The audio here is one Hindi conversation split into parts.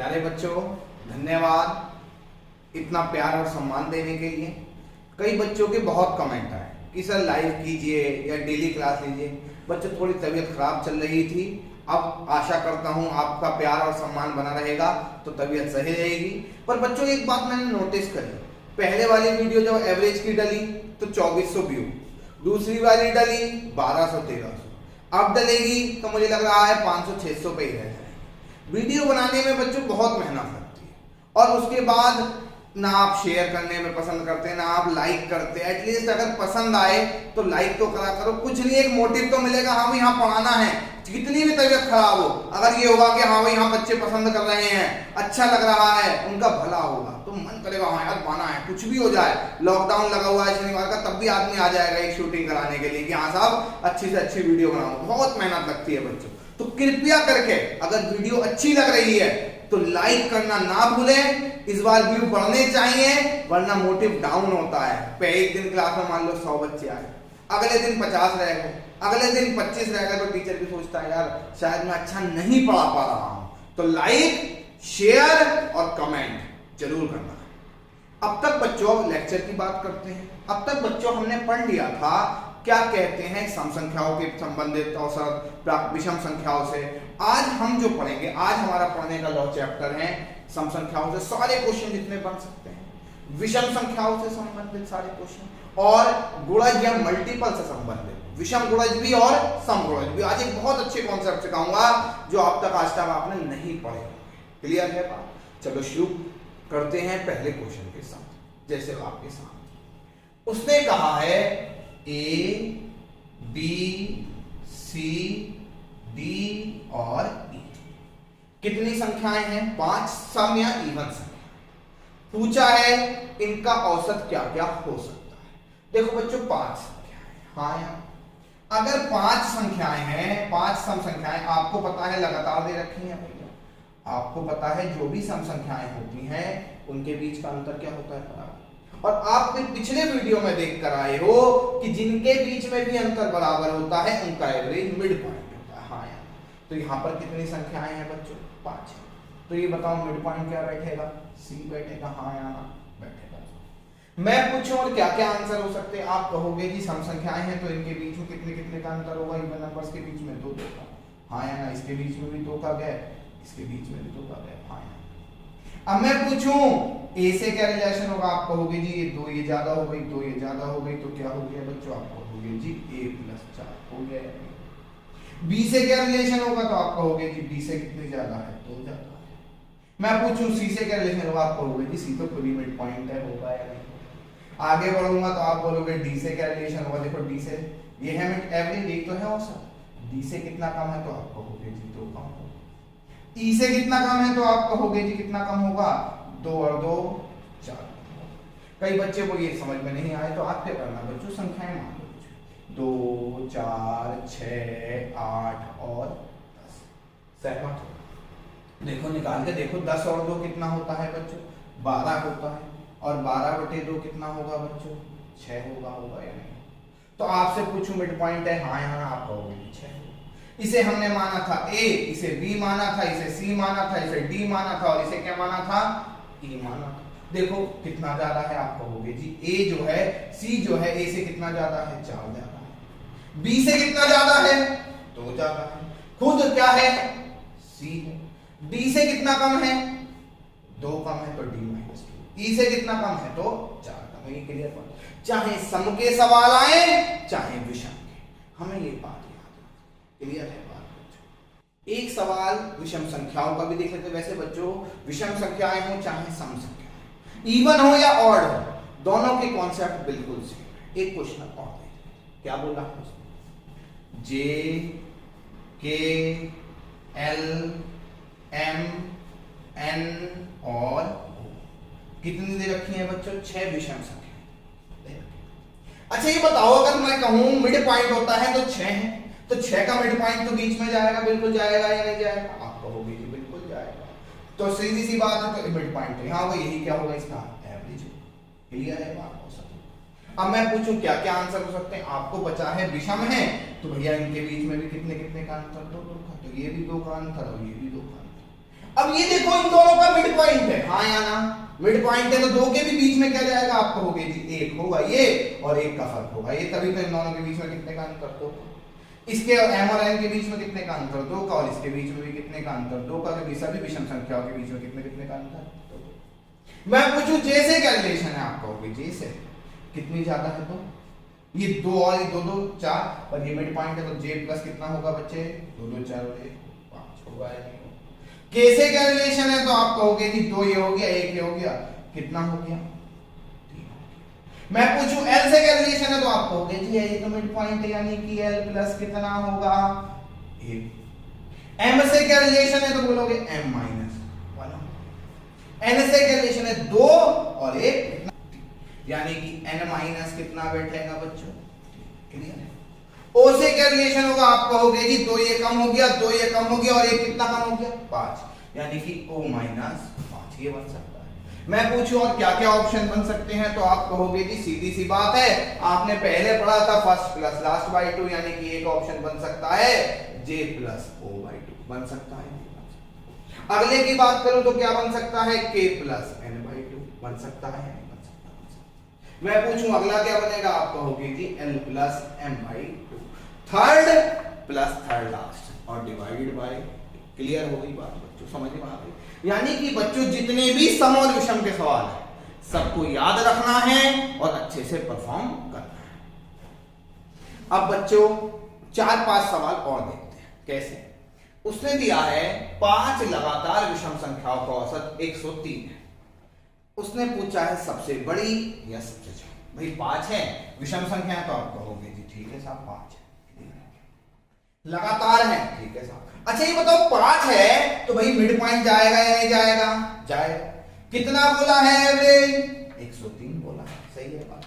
प्यारे बच्चों, धन्यवाद इतना प्यार और सम्मान देने के लिए। कई बच्चों के बहुत कमेंट आए कि सर लाइव कीजिए या डेली क्लास लीजिए। बच्चों थोड़ी तबीयत खराब चल रही थी, अब आशा करता हूँ आपका प्यार और सम्मान बना रहेगा तो तबीयत सही रहेगी। पर बच्चों एक बात मैंने नोटिस करी, पहले वाली वीडियो जब एवरेज की डली तो 2400 व्यू, दूसरी वाली डली 1200-1300, अब डलेगी तो मुझे लग रहा है 500-600 पे ही रह जाएगी। वीडियो बनाने में बच्चों बहुत मेहनत लगती है और उसके बाद ना आप शेयर करने में पसंद करते, ना आप लाइक करते। एटलीस्ट अगर पसंद आए तो लाइक तो करा करो, कुछ नहीं एक मोटिव तो मिलेगा, हाँ भाई यहाँ पढ़ाना है। कितनी भी तबीयत खराब हो, अगर ये होगा कि हाँ भाई यहाँ बच्चे पसंद कर रहे हैं, अच्छा लग रहा है, उनका भला होगा तो मन करेगा हाँ यार पाना है। कुछ भी हो जाए, लॉकडाउन लगा हुआ है शनिवार का, तब भी आदमी आ जाएगा एक शूटिंग कराने के लिए कि हाँ साहब अच्छी से अच्छी वीडियो बनाओ। बहुत मेहनत लगती है बच्चों, तो कृपया करके अगर वीडियो अच्छी लग रही है तो लाइक करना ना भूलें। इस बार व्यू बढ़ने चाहिए वरना मोटिव डाउन होता है। पहले एक दिन क्लास में मान लो 100 बच्चे आए, अगले दिन 50 रह गए, अगले दिन 25 रह गए, तो टीचर भी सोचता है यार शायद मैं अच्छा नहीं पढ़ा पा रहा हूं। तो लाइक, शेयर और कमेंट जरूर करना। अब तक बच्चों लेक्चर की बात करते हैं। अब तक बच्चों हमने पढ़ लिया था क्या कहते हैं सम संख्याओं के संबंधित और विषम संख्याओं से। आज हम जो पढ़ेंगे, आज हमारा पढ़ने का जो चैप्टर है सम संख्याओं से सारे क्वेश्चन जितने बन सकते हैं, विषम संख्याओं से संबंधित सारे क्वेश्चन और गुणज या मल्टीपल से संबंधित विषम गुणज भी और सम गुणज भी। आज एक बहुत अच्छे कॉन्सेप्ट सिखाऊंगा जो अब तक आज तक आपने नहीं पढ़े। क्लियर है बात? चलो शुरू करते हैं पहले क्वेश्चन के साथ। जैसे आपके साथ उसने कहा है ए बी सी डी और ई कितनी संख्याएं हैं? 5 सम या इवन संख्या। पूछा है इनका औसत क्या क्या हो सकता है। देखो बच्चों 5 संख्याएं, हाँ यार अगर 5 संख्याएं हैं, 5 सम संख्याएं, आपको पता है लगातार दे रखी हैं भैया, आपको पता है जो भी सम संख्याएं होती हैं उनके बीच का अंतर क्या होता है बराबर। और आप पिछले वीडियो में देख कर आए हो कि जिनके बीच में भी अंतर बराबर होता है उनका एवरेज मिड पॉइंट होता है। हाँ यार तो यहाँ पर कितनी संख्याएं हैं बच्चों? 5 है। तो ये बताओ मिड पॉइंट क्या बैठेगा? सी बैठेगा। हाँ या ना बैठेगा। मैं पूछूं और क्या क्या आंसर हो सकते हैं? आप कहोगे जी सम संख्याएं हैं तो इनके बीच में कितने कितने का अंतर होगा? इवन नंबर्स के बीच में 2 का। हाँ या ना इसके बीच में भी 2 का गैप, इसके बीच में भी 2 का गैप। हाँ या। अब मैं पूछूं ए से क्या रिलेशन होगा? आप कहोगे जी ये 2 ये ज्यादा हो गई, 2 ये ज्यादा हो गई, तो क्या हो गया बच्चों? आप कहोगे जी a + 4 हो गया। बी से क्या रिलेशन होगा? तो आप कहोगे जी बी से कितनी ज्यादा है? 2 ज्यादा है। मैं पूछूं सी से क्या रिलेशन होगा? आप कहोगे जी सी तो पूरी मिड पॉइंट है, होगा या नहीं? आगे बढ़ूंगा तो आप बोलोगे डी से क्या रिलेशन होगा? देखो डी से ये है मिड एवरेज, एक तो है औसत। डी से कितना कम है? तो आप कहोगे जी 2 कम होगा। ई से कितना कम है? तो आप कहोगे जी कितना कम होगा? 2 और 2 4। कई बच्चे को ये समझ में नहीं आए तो आप क्या करना बच्चों, संख्याएं मान लो 2 4 6 8 और 10। सहमत हो? देखो निकाल के देखो, 10 और 2 कितना होता है बच्चों? 12 होता है। और 12/2 कितना होगा बच्चों? 6 होगा या नहीं? तो आपसे पूछूं मिड पॉइंट है हाँ यहाँ? आप कहोगे 6। इसे हमने माना था ए, इसे बी माना था, इसे सी माना था, इसे डी माना था और इसे क्या माना था? ई माना था। देखो कितना ज्यादा है? आप कहोगे जी ए जो है, सी जो है ए से कितना ज्यादा है? 4 ज्यादा है। बी से कितना ज्यादा है? 2 ज्यादा है। खुद क्या है? सी है। डी से कितना कम है? 2 कम है तो डी -2। ई से कितना कम है? तो 4 कम है। ये क्लियर बात? चाहे सम के सवाल आए चाहे विषम के, हमें ये बात क्लियर है बात बच्चों। एक सवाल विषम संख्याओं का भी देख लेते हैं। वैसे बच्चों विषम संख्याएं हो चाहे सम संख्याएं, इवन हो या ऑड हो, दोनों के कॉन्सेप्ट बिल्कुल सेम। एक क्वेश्चन और देखते क्या बोला है उसने? जे के एल एम एन और ओ कितनी दे रखी है बच्चों? 6 विषम संख्या। अच्छा ये बताओ अगर मैं कहूं मिड पॉइंट होता है तो 6 है, तो 6 का मिड पॉइंट तो बीच में जाएगा, बिल्कुल जाएगा या नहीं जाएगा? आप कहोगे जी बिल्कुल जाएगा। तो सीधी सी बात है तो मिड पॉइंट है, यहाँ यही क्या होगा? इसका एवरेज। क्लियर है बात? हो सकता। अब मैं पूछूं क्या क्या आंसर हो सकते हैं? आपको बचा है विषम है तो भैया इनके बीच में भी कितने कितने का अंतर? 2 का। तो ये भी 2 का अंतर और ये भी 2 का अंतर। अब ये देखो इन दोनों का मिड पॉइंट है, हाँ या ना? मिड पॉइंट है तो दो के भी बीच में क्या जाएगा? आप कहोगे जी एक होगा ये और एक का फर्क होगा ये, तभी तो इन दोनों के बीच में कितने का अंतर? दो। इसके m और n के बीच में कितने का अंतर? दो का। और इसके बीच में भी कितने का अंतर? दो का। के सभी विषम संख्याओं के बीच में कितने कितने का अंतर? दो। मैं पूछूं जैसे क्या रिलेशन है? आप कहोगे जैसे कितनी ज्यादा है? तो ये दो और ये दो दो चार, और ये मिड पॉइंट है तो j प्लस कितना होगा बच्चे? दो दो चार और एक पांच होगा या नहीं? कैसे क्या रिलेशन है? तो आप कहोगे जी दो ये हो गया एक ये हो गया, कितना हो गया? मैं पूछूं L से क्या रिलेशन है? तो आप कहोगे जी ये तो मिड पॉइंट है यानी कि L प्लस कितना होगा? एक। M से क्या रिलेशन है? तो बोलोगे M माइनस वन। N से क्या रिलेशन है? दो और एक, यानी कि N माइनस कितना बैठेगा बच्चों? क्लियर है? O से क्या रिलेशन होगा? आप कहोगे जी दो ये कम हो गया, दो ये कम हो गया और एक कितना कम हो गया? पांच, यानी कि O माइनस पांच, ये बन सकता है। मैं पूछूं और क्या क्या ऑप्शन बन सकते हैं? तो आप कहोगे जी सीधी सी बात है, आपने पहले पढ़ा था first plus last by two, यानी कि एक ऑप्शन बन सकता है J plus O by two, बन सकता है। अगले की बात करूं तो क्या बन सकता है? K plus N by two, बन सकता है? बन सकता है। मैं पूछूं अगला क्या बनेगा? आप कहोगे जी L plus M by two, third plus third last और डिवाइडेड बाय। क्लियर हो गई बात बच्चों? समझ में आ गई? यानी कि बच्चों जितने भी सम और विषम के सवाल है सबको याद रखना है और अच्छे से परफॉर्म करना है। अब बच्चों चार पांच सवाल और देखते हैं कैसे। उसने दिया है पांच लगातार विषम संख्याओं का औसत 103 है। उसने पूछा है सबसे बड़ी या सबसे छोटी। भाई पांच है विषम संख्या, तो आप कहोगे जी ठीक है साहब पांच है, लगातार है, ठीक है साहब। अच्छा ये बताओ पांच है तो भाई मिड पॉइंट जाएगा या नहीं जाएगा? जाएगा। कितना बोला है एवरेज? 103 बोला, सही है बात।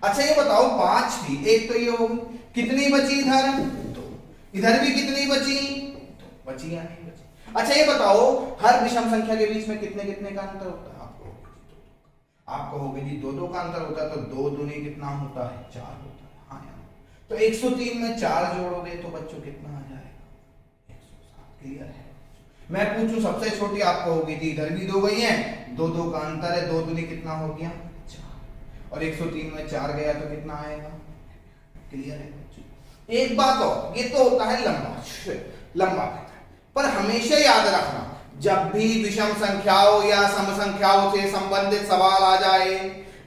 अच्छा ये बताओ पांच थी, एक तो ये होगी, कितनी बची इधर? दो। इधर भी कितनी बची? दो बची या नहीं बची? अच्छा ये बताओ हर विषम संख्या के बीच में कितने कितने का अंतर होता है? आप कहोगे जी दो दो का अंतर होता है, तो दो दूनी कितना होता है? चार होता है, हाँ यार। तो 103 में चार जोड़ोगे तो बच्चों कितना आ जाएगा? 107। क्लियर है? मैं पूछूं सबसे छोटी, आप कहोगे जी इधर भी दो गई हैं, दो दो का अंतर है, दो दूनी कितना हो गया? चार, और 103 में चार गया तो कितना आएगा? क्लियर है बच्चों? एक बात और, ये तो होता है लंबा पर हमेशा याद रखना जब भी विषम संख्याओं या सम संख्याओं से संबंधित सवाल आ जाए,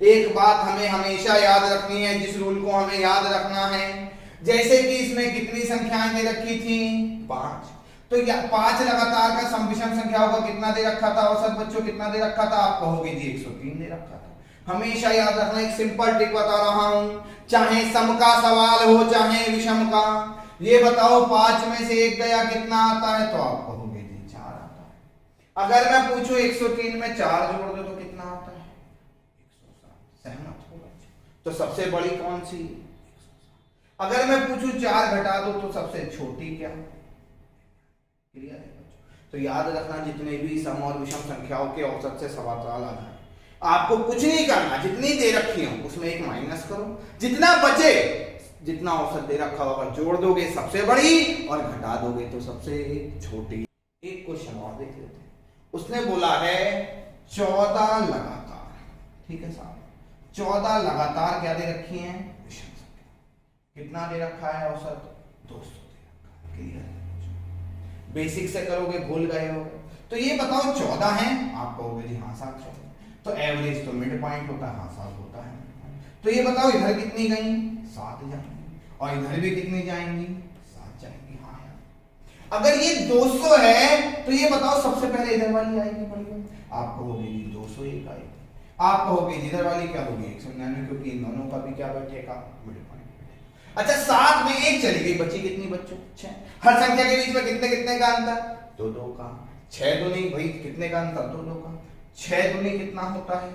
एक बात हमें हमेशा याद रखनी है, जिस रूल को हमें याद रखना है। जैसे कि इसमें कितनी संख्याएं दे रखी थी? पांच। तो पांच लगातार का सम विषम संख्याओं का कितना दे रखा था? औसत बच्चों कितना दे रखा था? आप कहोगे जी 103 दे रखा था। हमेशा याद रखना, एक सिंपल ट्रिक बता रहा हूं, चाहे सम का सवाल हो चाहे विषम का, ये बताओ पांच में से एक गया कितना आता है? तो आप कहोगे जी चार आता है। अगर मैं पूछूं 103 में चार जोड़ दो तो कितना आता है? 107। सहमत हो बच्चे? तो सबसे बड़ी कौन सी? अगर मैं पूछूं चार घटा दो तो सबसे छोटी क्या? क्लियर है बच्चों? तो याद रखना जितने भी सम और विषम संख्याओं के औसत से सवाल आ जाए, आपको कुछ नहीं करना, जितनी दे रखी हो उसमें एक माइनस करो, जितना बचे, जितना औसत दे रखा होगा जोड़ दोगे सबसे बड़ी और घटा दोगे तो सबसे छोटी। एक क्वेश्चन और देख लेते हैं। उसने बोला है 14 लगातार, ठीक है साहब, 14 लगातार क्या दे रखी है? विषम संख्या। कितना दे रखा है औसत? 200 दे रखा है। क्लियर है? बेसिक से करोगे भूल गए हो तो ये बताओ 14 है, आप कहोगे जी हाँ साहब 14। तो एवरेज तो मिड पॉइंट होता है, हाँ साहब होता है। तो ये बताओ इधर कितनी गई? 7 जाएंगी, और इधर भी कितनी जाएंगी? 7 जाएंगी, हाँ यार। अगर ये 200 है तो ये बताओ सबसे पहले इधर वाली आएगी बड़ी? आप कहोगे जी 201 आएगी। आप कहोगे जी इधर वाली क्या होगी? 199, क्योंकि इन दोनों का भी क्या बैठेगा? Mid point. अच्छा 7 में एक चली गई, बची कितनी बच्चों? 6। हर संख्या के बीच में कितने कितने का अंतर? 2 2 का। 6 दूनी भाई कितने का अंतर? 2 2 का। 6 दूनी कितना होता है?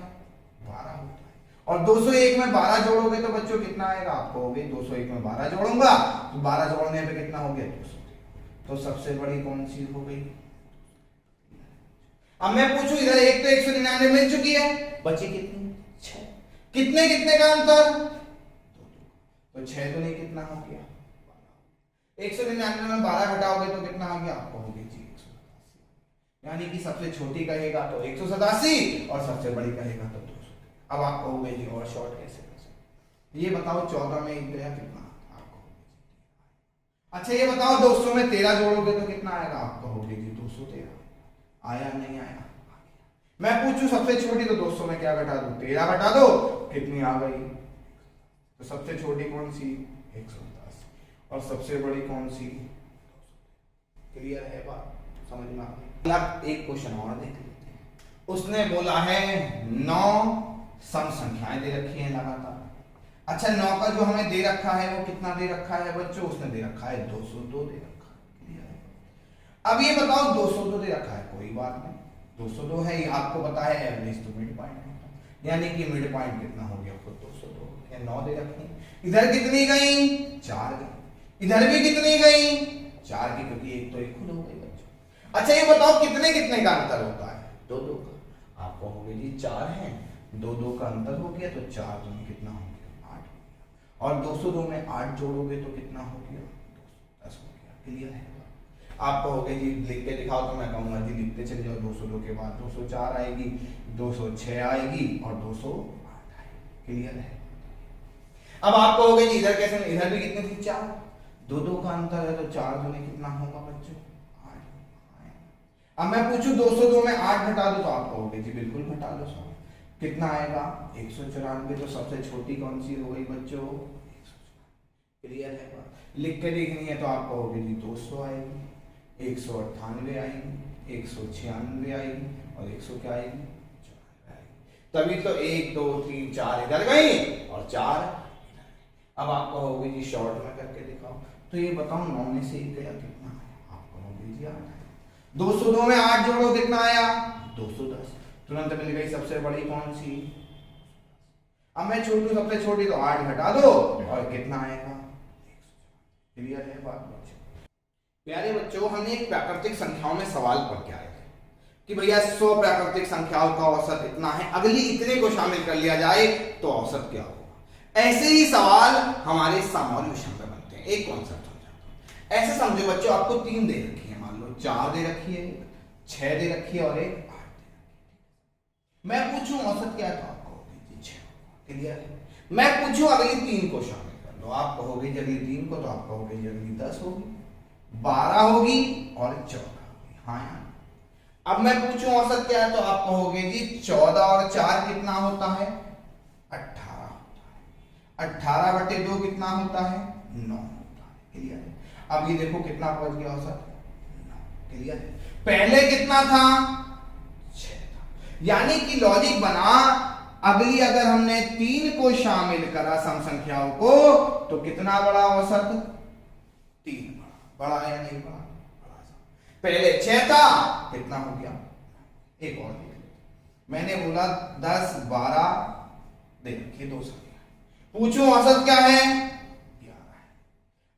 12 होता है। और 201 में 12 जोड़ोगे तो बच्चों कितना आएगा? आप कहोगे 201 में 12 जोड़ूंगा तो 12 जोड़ने पे कितना हो गया? 200। तो सबसे बड़ी कौन सी हो गई? अब मैं पूछूं इधर एक तो 199 मिल चुकी है, बची कितनी? 6। कितने कितने का अंतर? तो 6 दूनी कितना हो गया? 199 में 12 घटाओगे तो कितना आ गया? आप कहोगे जी 187। यानी कि सबसे छोटी कहेगा तो 187 और सबसे बड़ी कहेगा तो 200। अब आप कहोगे जी और शॉर्ट कैसे कर सकते, ये बताओ 14 में 1 गया कितना आप कहोगे। अच्छा ये बताओ 200 में 13 जोड़ोगे तो कितना आएगा, आप कहोगे जी 213। आया नहीं आया? मैं पूछूं सबसे छोटी तो 200 में क्या घटा दो, 13 घटा दो, कितनी आ गई। तो सबसे छोटी कौन सी, 187, और सबसे बड़ी कौन सी, 200। क्लियर है बात, समझ में आ गई। अब एक क्वेश्चन और देख लेते हैं। उसने बोला है 9 सम संख्याएं दे रखी हैं लगातार। अच्छा 9 का जो हमें दे रखा है वो कितना दे रखा है बच्चों, उसने दे रखा है 202 दे रखा है। अब ये बताओ 202 दे रखा है, कोई बात नहीं, 202 है, ये आपको पता है एवरेज तो मिड पॉइंट है, यानी कि मिड पॉइंट कितना हो गया, खुद 202 है। 9 दे रखी, इधर कितनी गई, 4 गई, इधर भी कितनी गई, 4 की, क्योंकि एक तो एक खुद हो गई बच्चों। अच्छा ये बताओ कितने कितने का अंतर होता है, 2-2 का। आप कहोगे जी 4 है, 2-2 का अंतर हो गया, तो 4 में कितना हो गया, 8 हो गया, और 202 में 8 जोड़ोगे तो कितना हो गया, 210 हो गया। क्लियर है? आप कहोगे जी लिख के दिखाओ, तो मैं कहूंगा जी लिखते चले जाओ, 202 के बाद 204 आएगी, 206 आएगी और 208 आएगी। क्लियर है? अब आप कहोगे जी इधर कैसे, इधर भी कितनी थी, 4, 2-2 का अंतर है, तो 4 में कितना होगा बच्चों, 8। अब मैं पूछूं 202 में 8 घटा दो, तो आप कहोगे जी बिल्कुल घटा दो, सब कितना आएगा, 194। तो सबसे छोटी कौन सी हो गई बच्चों, 194। क्लियर है? लिख के देखनी है तो आप कहोगे जी 200 आएगी, 198 आएगी, 196 आएगी, और 100 क्या आएगी, 94 आएगी। तभी तो 1 2 3 4 इधर गई और 4 इधर। अब आप कहोगे जी शॉर्ट में करके दिखाओ, तो ये बताओ 9 में से 1 गया कितना आया, आप कहोगे जी 8 आया। 202 में 8 जोड़ो कितना आया, 210। तुरंत मिल गई सबसे बड़ी कौन सी। अब मैं छोटू सबसे छोटी, तो 8 घटा दो और कितना आएगा, 100। क्लियर है बात बच्चों? प्यारे बच्चों हमने एक प्राकृतिक संख्याओं में सवाल पढ़ के आए थे कि भैया 100 प्राकृतिक संख्याओं का औसत इतना है, अगली इतने को शामिल कर लिया जाए तो औसत क्या होगा। ऐसे ही सवाल हमारे सामान्य विषय में बनते हैं। एक कॉन्सेप्ट समझो, ऐसे समझो बच्चों आपको 3 दे रखी है, मान लो 4 दे रखी है, 6 दे रखी है और एक 8 दे रखी है। मैं पूछूं औसत क्या है, तो आप कहोगे 6। क्लियर है? मैं पूछूं अगली 3 को शामिल कर लो, आप कहोगे जी अगली 3 को, तो आप कहोगे जी अगली 10 होगी, 12 होगी और 14 होगी। हाँ यार। अब मैं पूछूं औसत क्या है, तो आप कहोगे जी 14 और 4 कितना होता है, 18 होता है। 18/2 कितना होता है, 9 होता है। क्लियर है? अब ये देखो कितना पहुंच गया औसत, 9। क्लियर है? पहले कितना था, 6 था। यानी कि लॉजिक बना, अगली अगर हमने 3 को शामिल करा सम संख्याओं को, तो कितना बड़ा औसत, 3 बड़ा है या नहीं बड़ा, पहले 6 था, कितना हो गया। एक और देख लेते, मैंने बोला 10 12 दे रखिए 2 संख्या, पूछो औसत क्या है, 11 है।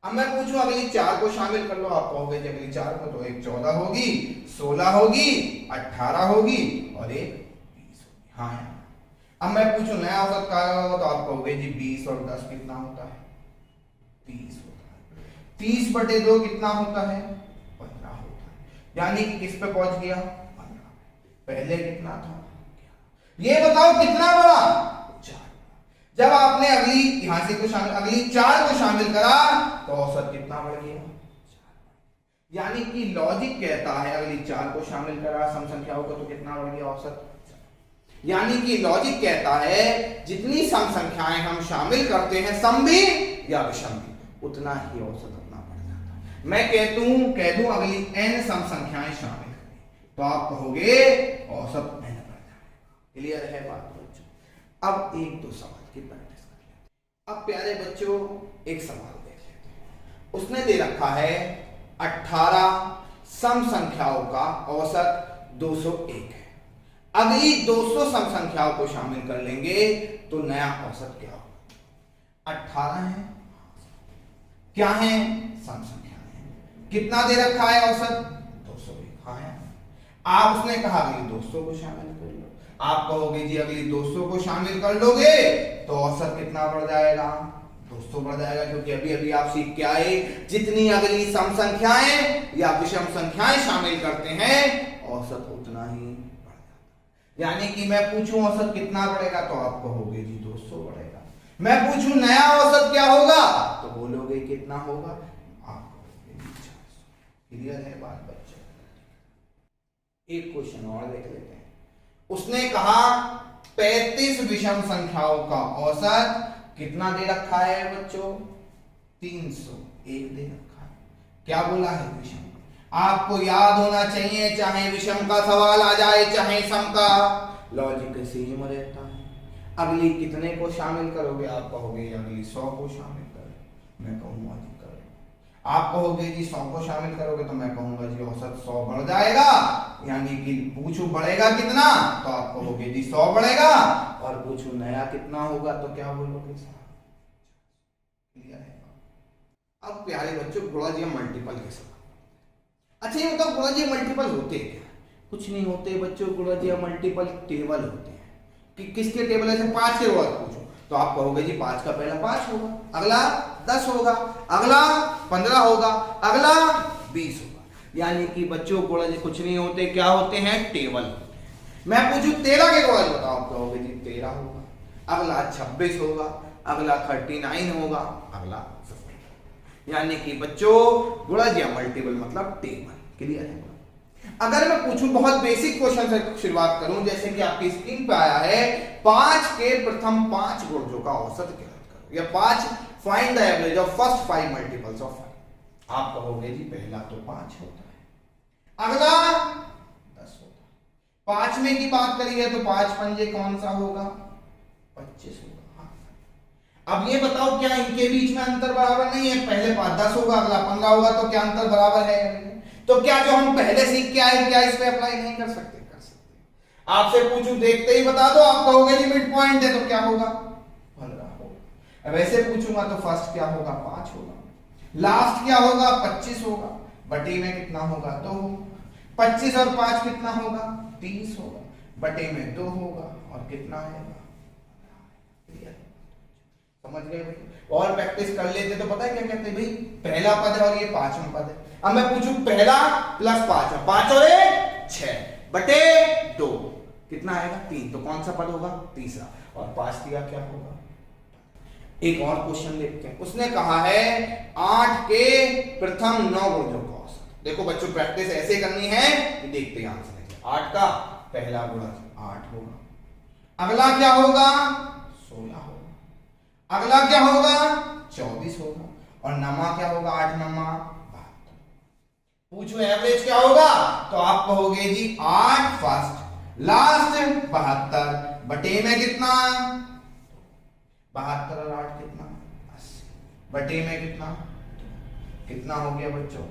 अब मैं पूछूं अगली 4 को शामिल कर लो, आप कहोगे जी अगली 4 को, तो एक 14 होगी, 16 होगी, 18 होगी और एक 20 होगी। हाँ यार। अब मैं पूछूं नया औसत क्या होगा, तो आप कहोगे जी 20 और 10 कितना होता है, 30 होता है। 30/2 कितना होता है, 15 होता है। यानी कि किस पे पहुंच गया, 15। पहले कितना था, ये बताओ कितना बड़ा, 4। जब आपने अगली यहां से को शामिल, अगली 4 को शामिल करा, तो औसत कितना बढ़ गया, 4। यानी कि लॉजिक कहता है अगली 4 को शामिल करा सम संख्याओं को, तो कितना बढ़ गया औसत। यानी कि लॉजिक कहता है जितनी सम संख्याएं हम शामिल करते हैं, सम भी या विषम भी, उतना ही औसत अपना बढ़ जाता है। मैं कह दूं अगली n सम संख्याएं शामिल करें, तो आप कहोगे औसत n बढ़ जाएगा। क्लियर है बात बच्चों? अब 1-2 सवाल की प्रैक्टिस कर लेते हैं। अब प्यारे बच्चों एक सवाल देख लेते हैं। उसने दे रखा है 18 सम संख्याओं का औसत 201 है। अगली 200 सम संख्याओं को शामिल कर लेंगे तो नया औसत क्या होगा। 18 है, क्या है, सम संख्या है। कितना दे रखा है औसत, 201। हाँ है। आप उसने कहा अगली 200 को शामिल कर लो, आप कहोगे जी अगली 200 को शामिल कर लोगे तो औसत कितना बढ़ जाएगा, 200 बढ़ जाएगा, क्योंकि अभी अभी आप सीख के आए जितनी अगली सम संख्याएं या विषम संख्याएं शामिल करते हैं औसत उतना ही बढ़ जाता है। यानी कि मैं पूछूं औसत कितना बढ़ेगा तो आप कहोगे जी 200 बढ़ेगा, मैं पूछूं नया औसत क्या होगा तो बोलोगे कितना होगा, आप कहोगे 400। क्लियर है बात बच्चे? एक क्वेश्चन और देख लेते हैं। उसने कहा 35 विषम संख्याओं का औसत कितना दे रखा है बच्चों, 301 दे रखा है। क्या बोला है, विषम। आपको याद होना चाहिए, चाहे विषम का सवाल आ जाए चाहे सम का, लॉजिक सेम रहता है। अगली कितने को शामिल करोगे, आप कहोगे अगली 100 को शामिल करो, मैं कहूंगा जी करो। आप कहोगे जी 100 को शामिल करोगे तो मैं कहूंगा जी औसत 100 बढ़ जाएगा, यानी कि पूछू बढ़ेगा कितना तो आप कहोगे जी 100 बढ़ेगा, और पूछू नया कितना होगा तो क्या बोलोगे, 100। क्लियर है? अब प्यारे बच्चों गुणज या मल्टीपल के सवाल। अच्छा ये बताओ गुणज या मल्टीपल होते क्या? कुछ नहीं होते बच्चों, गुणज या मल्टीपल टेबल होते हैं। कि किसके टेबल है, 5 के वर्ग पूछो तो आप कहोगे जी 5 का पहला 5 होगा, अगला 10 होगा, अगला 15 होगा, अगला 20 होगा। यानी कि बच्चों गुणज कुछ नहीं होते, क्या होते हैं, टेबल। मैं पूछूं 13 के गुणज बताओ, आप कहोगे जी 13 होगा, अगला 26 होगा, अगला 39 होगा, अगला 50। यानी कि बच्चों गुणज या मल्टीपल मतलब टेबल। क्लियर है? अगर मैं पूछूं बहुत बेसिक क्वेश्चन से शुरुआत करूं, जैसे कि आपकी स्क्रीन पे आया है 5 के प्रथम 5 गुणजों का औसत ज्ञात करो, या 5 find the average of first 5 multiples of 5। आप कहोगे जी पहला तो 5 होता है, अगला 10 होता है। 5 में की बात करी है तो 5 पंजे कौन सा होगा, 25 होगा। अब ये बताओ क्या इनके बीच में अंतर बराबर नहीं है, पहले 10 होगा अगला 15 होगा, तो क्या अंतर बराबर है? तो क्या जो हम पहले सीख के आए क्या इस पे अप्लाई नहीं कर सकते? कर सकते। आपसे पूछूं देखते ही बता दो, आप कहोगे जी मिड पॉइंट है तो क्या होगा, 15 होगा। अब ऐसे पूछूंगा तो फर्स्ट क्या होगा, 5 होगा, लास्ट क्या होगा, 25 होगा, बटे में कितना होगा, 2 होगा। 25 और 5 कितना होगा, 30 होगा, बटे में 2 होगा, और कितना आएगा, समझ गए भाई? और प्रैक्टिस कर लेते तो पता है क्या कहते हैं भाई, पहला पद है और ये 5वां पद है। अब मैं पूछूं पहला प्लस 5, 5 और 1 6 बटे 2 कितना आएगा, 3। तो कौन सा पद होगा, तीसरा, और 5 दिया क्या होगा। एक और क्वेश्चन देखते हैं। उसने कहा है 8 के प्रथम 9 गुणजों का औसत। देखो बच्चों प्रैक्टिस ऐसे करनी है कि देखते हैं आंसर। 8 का पहला गुणज 8 होगा, अगला क्या होगा, 16 होगा, अगला क्या होगा, 24 होगा, और नमा क्या होगा, 8 नमा 72। पूछो एवरेज क्या होगा तो आप कहोगे जी 8 फर्स्ट लास्ट 72 बटे में कितना, 72 और 8 कितना, 80 बटे में कितना, कितना हो गया बच्चों,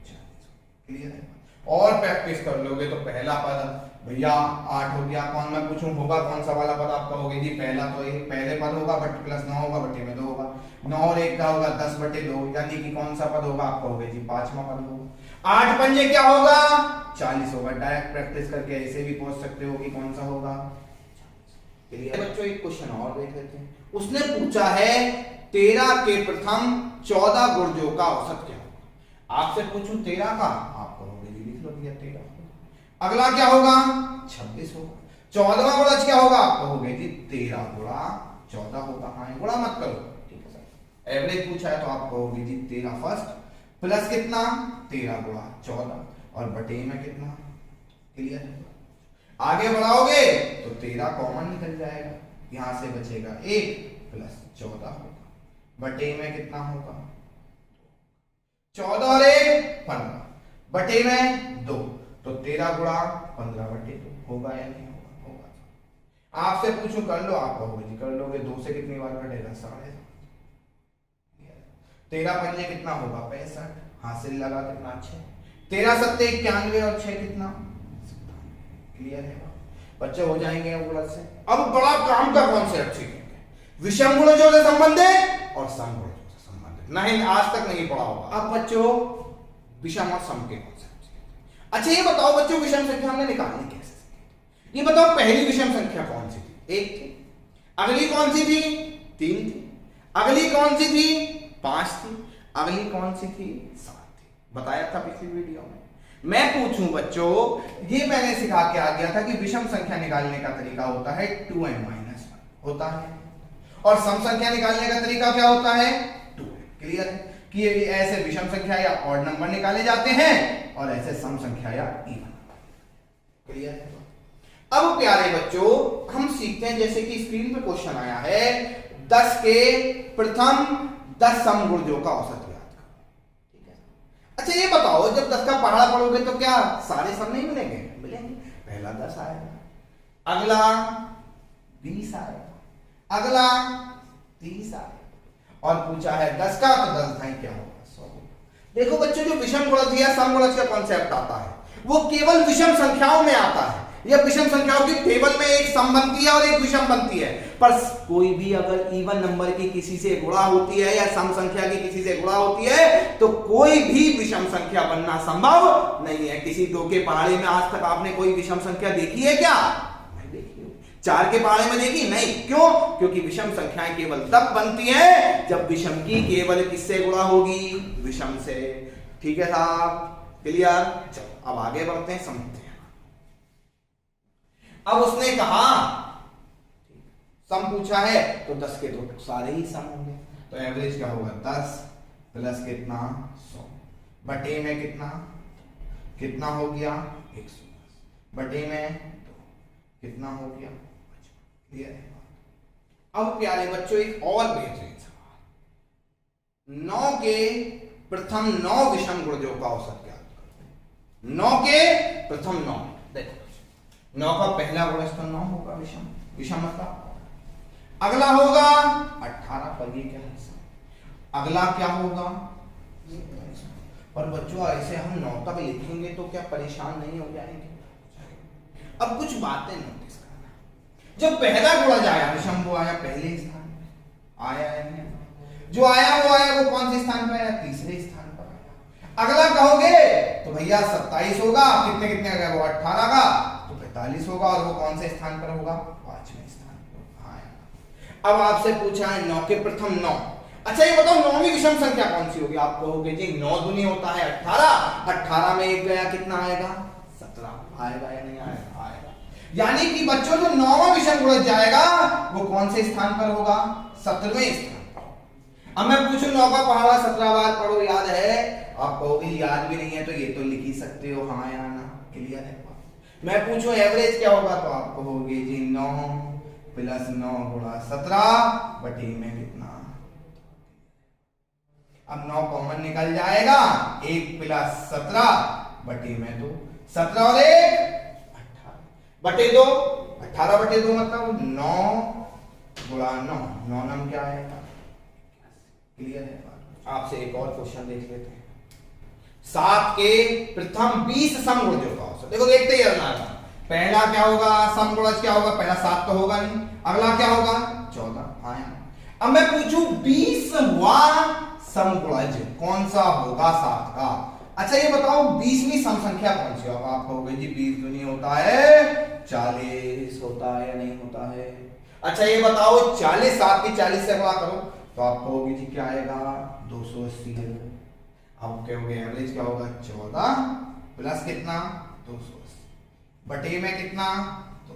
40। क्लियर है? और प्रैक्टिस कर लोगे तो पहला पद भैया 8 हो गया, कौन मैं पूछूं होगा कौन सा वाला पद, आप कहोगे जी पहला तो एक पहले पद होगा बट प्लस 9 होगा, बटे में 2 होगा, 9 और 1 का होगा 10 बटे 2, यानी कि कौन सा पद होगा, आप कहोगे जी 5वां पद होगा। 8 पंजे क्या होगा, 40 होगा। डायरेक्ट प्रैक्टिस करके ऐसे भी पूछ सकते हो कि कौन सा होगा। चलिए बच्चों एक क्वेश्चन और देख लेते हैं। उसने पूछा है 13 के प्रथम 14 गुणजों का औसत क्या होगा। आपसे पूछूं 13 का, आप कहोगे जी लिख लो भैया 13। अगला क्या होगा, 26 होगा। 14वां गुणज क्या होगा, आप कहोगे जी 13 गुणा 14 होगा। हाँ गुणा मत करो, ठीक है सर। एवरेज पूछा है तो आप कहोगे जी 13 फर्स्ट प्लस कितना, 13 गुणा 14, और बटे में कितना। क्लियर है? आगे बढ़ाओगे तो 13 कॉमन निकल जाएगा, यहां से बचेगा 1 प्लस 14 होगा, बटे में कितना होगा, 14 और 1 15 बटे में 2, तो 13 गुणा 15 बटे 2 होगा या नहीं होगा, होगा। आपसे पूछूं कर लो, आप कहोगे जी कर लोगे। 2 से कितनी बार घटेगा, 7.5। 13 पंजे कितना होगा, 65, हासिल लगा कितना, 6। 13 सत्ते 91 और 6 कितना, 57। क्लियर है बच्चे, हो जाएंगे गुणज से। अब बड़ा काम का कॉन्सेप्ट सीखेंगे, विषम गुणजों से संबंधित और सम गुणजों से संबंधित। नहीं आज तक नहीं पढ़ा होगा। अब बच्चों विषम और सम के कॉन्सेप्ट। अच्छा ये बताओ बच्चों विषम संख्या हमने निकालनी कैसे, ये बताओ। पहली विषम संख्या कौन सी थी, 1 थी। अगली कौन सी थी, 3 थी। अगली कौन सी थी? 5 थी। अगली कौन सी थी? 7 थी। बताया था पिछली वीडियो में। मैं पूछूं बच्चों, ये मैंने सिखा के आ गया था कि विषम संख्या निकालने का तरीका होता है 2n-1 होता है, और सम संख्या निकालने का तरीका क्या होता है? 2n। क्लियर है कि ये ऐसे विषम संख्या या ऑड नंबर निकाले जाते हैं और ऐसे सम संख्या या इवन नंबर। क्लियर है? अब प्यारे बच्चों हम सीखते हैं, जैसे कि स्क्रीन पे क्वेश्चन आया है, 10 के प्रथम 10 सम गुणजों का औसत ज्ञात करो। ठीक है, अच्छा ये बताओ, जब 10 का पहाड़ा पढ़ोगे तो क्या सारे सम नहीं मिलेंगे? मिलेंगे। पहला 10 आएगा, अगला 20 आएगा, अगला 30 आएगा, और पूछा है 10 का, तो 10 भाई क्या होगा? 100। देखो बच्चों, जो विषम गुणज या सम गुणज का कॉन्सेप्ट आता है वो केवल विषम संख्याओं में आता है। यह विषम संख्याओं की टेबल में एक सम बनती है और एक विषम बनती है, पर कोई भी अगर इवन नंबर की किसी से गुणा होती है या सम संख्या की किसी से गुणा होती है तो कोई भी विषम संख्या बनना संभव नहीं है। किसी 2 के पहाड़े में आज तक आपने कोई विषम संख्या देखी है क्या? नहीं देखी हो। 4 के पहाड़े में देखी? नहीं। क्यों? क्योंकि विषम संख्याएं केवल तब बनती हैं जब विषम की केवल किससे गुणा होगी? विषम से। ठीक है साहब? क्लियर? चलो अब आगे बढ़ते हैं, समझते हैं। अब उसने कहा सम पूछा है तो 10 के तो सारे ही सम होंगे, तो एवरेज क्या होगा? 10 प्लस कितना? 100 बटे में कितना? कितना हो गया? 110 बटे में 2 कितना हो गया? 55। क्लियर है? अब प्यारे बच्चों एक और बेहतरीन सवाल, 9 के प्रथम 9 विषम गुणजों का औसत ज्ञात करो। 9 के प्रथम 9, देखो 9 का पहला गुणज तो 9 होगा, विषम। विषम मतलब अगला होगा 18 पर, ये क्या है? अगला क्या होगा? पर बच्चों ऐसे हम 9 तक लिखेंगे तो क्या परेशान नहीं हो जाएंगे? अब कुछ बातें नोटिस करना, जब पहला गुणज आया विषम, वो आया पहले स्थान पे, आया है। जो आया वो कौन से स्थान पर आया? तीसरे स्थान पर आया। अगला कहोगे तो भैया 27 होगा, कितने कितने आ गए? वो 18 का, तो 45 होगा, और वो कौन से स्थान पर होगा? 5वें स्थान पर आया। अब आपसे पूछा है 9 के प्रथम 9। अच्छा ये बताओ 9वीं विषम संख्या कौन सी होगी? आप कहोगे जी 9 दूनी होता है 18, 18 में एक गया, कितना आएगा? 17 आएगा या नहीं आएगा? आएगा। यानी कि बच्चों जो 9वां विषम गुणज जाएगा वो कौन से स्थान पर होगा? 17वें स्थान। अब मैं पूछूं 9 का पहाड़ा 17 बार पढ़ो, याद है? आप कहोगे याद भी नहीं है तो ये तो लिख ही सकते हो, हाँ या ना? क्लियर है? मैं पूछूं एवरेज क्या होगा, तो आप कहोगे जी 9 प्लस 9 गुणा 17 बटे में कितना? अब 9 कॉमन निकल जाएगा, 1 प्लस 17 बटे में 2, 17 और 1 18 बटे 2, 18 बटे 2 मतलब 9 गुणा 9, 9 नम क्या आएगा? क्लियर है? आपसे एक और क्वेश्चन देख लेते हैं, 7 के प्रथम 20 सम गुणजों का औसत। देखो देखते ही अगला पहला क्या होगा? सम गुणज क्या होगा? पहला 7 तो होगा नहीं, अगला क्या होगा? 14 आया। अब मैं पूछूं 20वां सम गुणज कौन सा होगा 7 का? अच्छा ये बताओ 20वीं सम संख्या कौन सी? अब आप कहोगे जी 20 दूनी होता है 40 होता है या नहीं होता है? अच्छा ये बताओ 40, 7 की 40 से गुणा करो तो आप कहोगे जी क्या आएगा? 280 है। अब कहोगे एवरेज क्या होगा? 14 प्लस कितना? 280 बटे में कितना? तो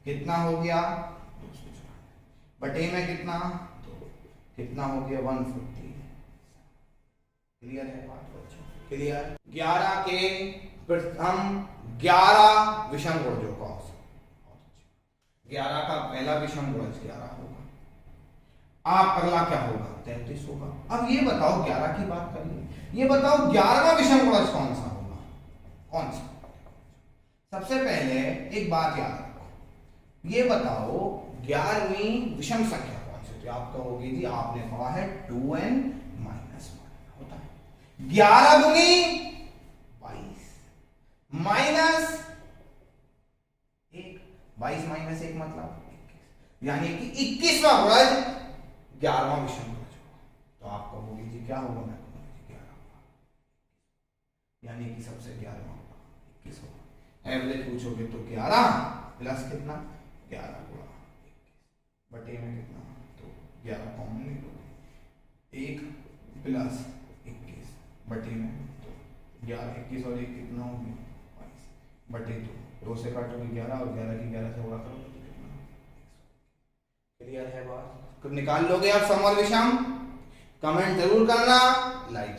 कितना हो गया? 294 बटे में कितना? तो कितना हो गया? 150। क्लियर है बात बच्चों? क्लियर? 11 के प्रथम 11 विषम गुणजों का औसत। 11 का पहला विषम गुणज 11 होगा, आप अगला क्या होगा? 33 होगा। अब ये बताओ 11 की बात करिए, ये बताओ 11वां विषम गुणज कौन सा होगा? कौन सा? सबसे पहले एक बात याद रखो, ये बताओ 11वीं विषम संख्या कौन सी? तो आप कहोगे जी आपने पढ़ा है 2n-1 होता है। 11 दूनी 22 माइनस 1, 22 माइनस 1 मतलब 21, यानी कि 21वां गुणज 11वां विषम गुणज होगा। तो आप कहोगे जी क्या होगा? मैं कहूंगा 11 होगा, यानी कि सबसे 11वां होगा 21 होगा। एवरेज पूछोगे तो 11 प्लस कितना? 11 गुणा 21 बटे में कितना? तो 11 कॉमन ले लोगे 1 प्लस 21 बटे में 11, 21 और 1 कितना हो गया 22 बटे 2 से काटोगे 11 और 11 की 11 से गुणा करोगे तो कितना। क्लियर है बात? निकाल लोगे आप समर विषम? कमेंट जरूर करना, लाइक